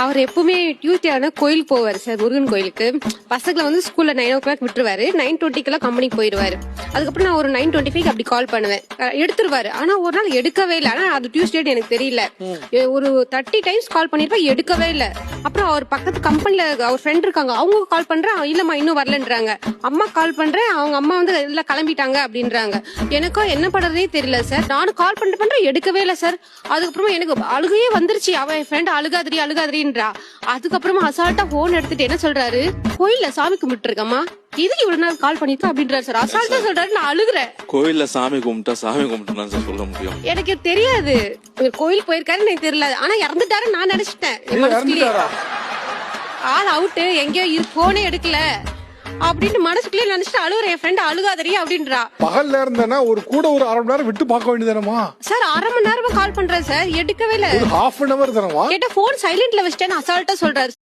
அவர் எப்பவுமே டியூஸ்டே ஆனா கோயில் போவாரு சார், முருகன் கோயிலுக்கு. பசங்களை வந்து ஸ்கூல்ல 9 o'clock விட்டுருவாரு. 9:20 கம்பெனிக்கு போயிடுவாரு. அதுக்கப்புறம் நான் ஒரு 9:25 அப்படி கால் பண்ணுவேன். எடுத்துருவாரு. ஆனா ஒரு நாள் எடுக்கவே இல்லை. ஆனா அது டியூஸ்டே எனக்கு தெரியல. ஒரு 30 times கால் பண்ணிருப்பேன், எடுக்கவே இல்லை. அப்புறம் அவர் பக்கத்து கம்பெனில அவர் ஃப்ரெண்ட் இருக்காங்க, அவங்க கால் பண்றேன், இல்லம்மா இன்னும் வரலன்றாங்க. அம்மா கால் பண்றேன், அவங்க அம்மா வந்து எல்லாம் கிளம்பிட்டாங்க அப்படின்றாங்க. எனக்கும் என்ன பண்றதே தெரியல சார். நானும் கால் பண்றேன், எடுக்கவே இல்லை சார். அதுக்கப்புறமா எனக்கு அழுகையே வந்துருச்சு. அவன் ஃப்ரெண்ட் அழுகாதிரின்றா. அதுக்கப்புறமா அசால்ட்டா போன் எடுத்துட்டு என்ன சொல்றாரு, கோயில்ல சாமி கும்பிட்டு இருக்கம்மா, எதுக்கு இவ்வளவு நாள் கால் பண்ணிருக்க அப்படின்றாரு சார். அசால்ட்டா சொல்றாரு. நான் அழுகுறேன். கோயில்ல சாமி கும்பிட்டா சாமி கும்பிட்டு சார் சொல்ல முடியும். எனக்கு தெரியாது கோயில் போயிருக்காரு, எனக்கு தெரியல. ஆனா இறந்துட்டாரு நான் நினைச்சிட்டேன். ஆள் அவுட்டு, எங்கேயோ போனே எடுக்கல அப்படின்னு மனசுக்குள்ளே நினைச்சிட்டு அழுகுற. என் ஃப்ரெண்ட் அழுகாதரி அப்படின்றா. பகல்ல இருந்தேன்னா ஒரு கூட ஒரு 1/2 மணி நேரம் விட்டு பார்க்க வேண்டியதானமா சார்? 1/2 மணி நேரமா கால் பண்றேன் சார், எடுக்கவே இல்ல. ½ an hour தானமா கேட்டா போன் சைலண்ட்ல வச்சிட்டேன்னு அசால்ட்டா சொல்றாரு.